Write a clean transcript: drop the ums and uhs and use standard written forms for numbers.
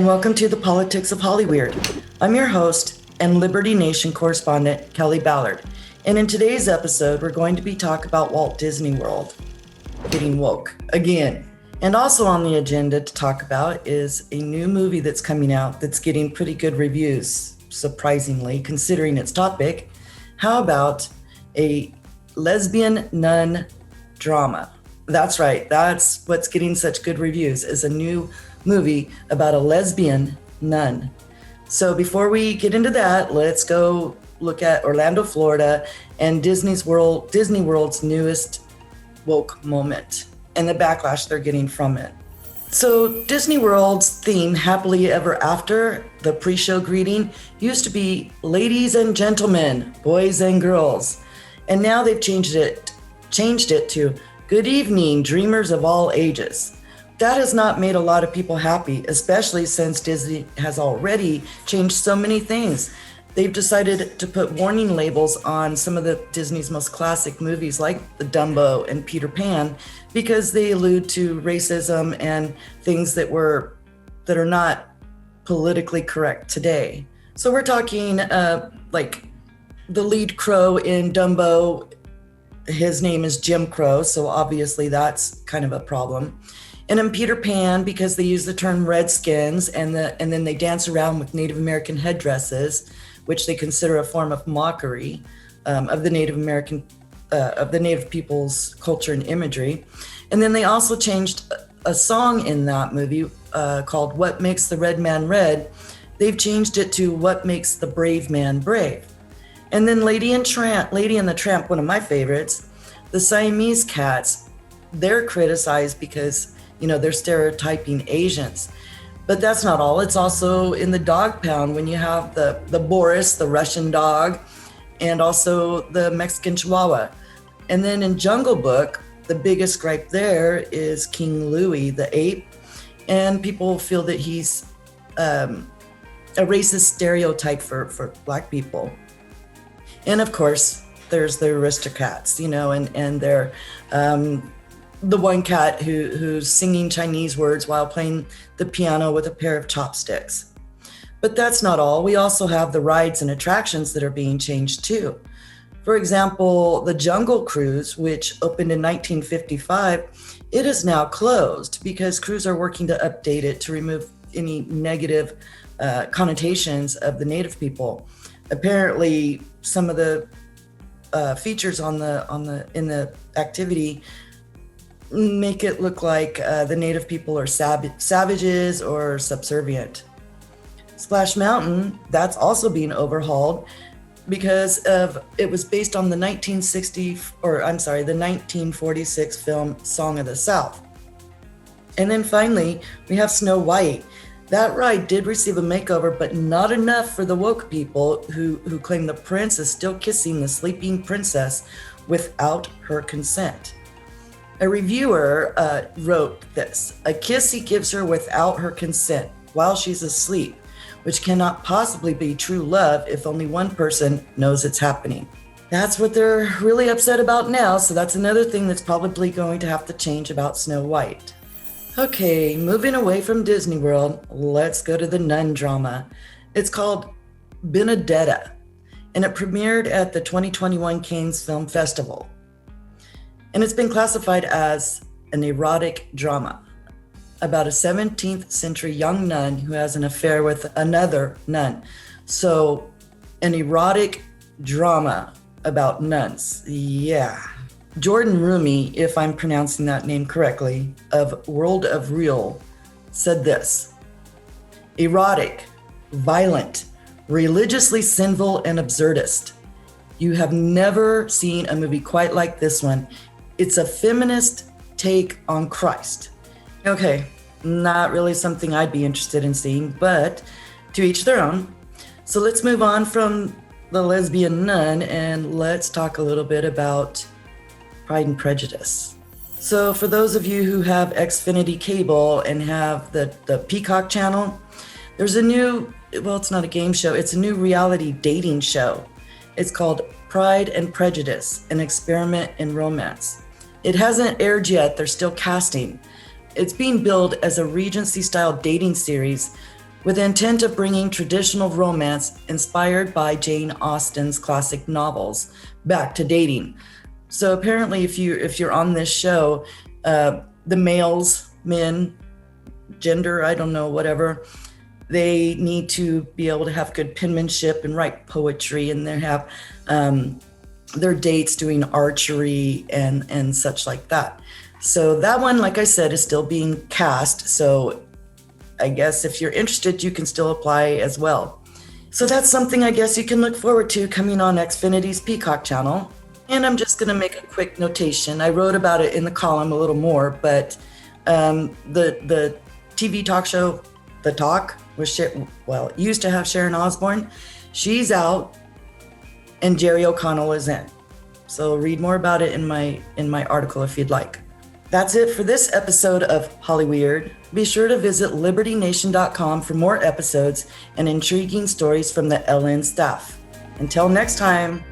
and welcome to the Politics of HollyWeird. I'm your host and Liberty Nation correspondent, Kelli Ballard. And in today's episode, we're going to be talking about Walt Disney World getting woke again. And also on the agenda to talk about is a new movie that's coming out that's getting pretty good reviews, surprisingly, considering its topic. How about a lesbian nun drama? That's right, that's what's getting such good reviews, is a new movie about a lesbian nun. So before we get into that, let's go look at Orlando, Florida, and Disney World's newest woke moment and the backlash they're getting from it. So Disney World's theme, Happily Ever After, the pre-show greeting, used to be ladies and gentlemen, boys and girls. And now they've changed it to good evening, dreamers of all ages. That has not made a lot of people happy, especially since Disney has already changed so many things. They've decided to put warning labels on some of the Disney's most classic movies like the Dumbo and Peter Pan because they allude to racism and things that are not politically correct today. So we're talking like the lead crow in Dumbo, his name is Jim Crow, so obviously that's kind of a problem. And in Peter Pan, because they use the term redskins and then they dance around with Native American headdresses, which they consider a form of mockery of the Native people's culture and imagery. And then they also changed a song in that movie called What Makes the Red Man Red. They've changed it to What Makes the Brave Man Brave. And then Lady and the Tramp, one of my favorites, the Siamese cats, they're criticized because, they're stereotyping Asians. But that's not all. It's also in the dog pound when you have the Boris, the Russian dog, and also the Mexican Chihuahua. And then in Jungle Book, the biggest gripe there is King Louie, the ape. And people feel that he's a racist stereotype for Black people. And of course, there's the aristocrats, and they're the one cat who's singing Chinese words while playing the piano with a pair of chopsticks. But that's not all. We also have the rides and attractions that are being changed too. For example, the Jungle Cruise, which opened in 1955, it is now closed because crews are working to update it to remove any negative connotations of the Native people. Apparently, some of the features in the activity make it look like the Native people are savages or subservient. Splash Mountain, that's also being overhauled because it was based on the 1946 film Song of the South. And then finally, we have Snow White. That ride did receive a makeover, but not enough for the woke people who claim the prince is still kissing the sleeping princess without her consent. A reviewer wrote this: a kiss he gives her without her consent while she's asleep, which cannot possibly be true love if only one person knows it's happening. That's what they're really upset about now, so that's another thing that's probably going to have to change about Snow White. Okay, moving away from Disney World, let's go to the nun drama. It's called Benedetta, and it premiered at the 2021 Cannes Film Festival. And it's been classified as an erotic drama about a 17th century young nun who has an affair with another nun. So an erotic drama about nuns. Yeah. Jordan Rumi, if I'm pronouncing that name correctly, of World of Real, said this: erotic, violent, religiously sinful, and absurdist. You have never seen a movie quite like this one. It's a feminist take on Christ. Okay, not really something I'd be interested in seeing, but to each their own. So let's move on from the lesbian nun and let's talk a little bit about Pride and Prejudice. So for those of you who have Xfinity cable and have the Peacock channel, there's a new, it's not a game show, it's a new reality dating show. It's called Pride and Prejudice, an experiment in romance. It hasn't aired yet, they're still casting. It's being billed as a Regency-style dating series with the intent of bringing traditional romance inspired by Jane Austen's classic novels back to dating. So apparently, if you're on this show, the men, gender, I don't know, whatever, they need to be able to have good penmanship and write poetry, and they have their dates doing archery and such like that. So that one, like I said, is still being cast. So I guess if you're interested, you can still apply as well. So that's something I guess you can look forward to coming on Xfinity's Peacock channel. And I'm just going to make a quick notation. I wrote about it in the column a little more, but the TV talk show, The Talk, used to have Sharon Osbourne. She's out, and Jerry O'Connell is in. So read more about it in my article if you'd like. That's it for this episode of HollyWeird. Be sure to visit LibertyNation.com for more episodes and intriguing stories from the LN staff. Until next time.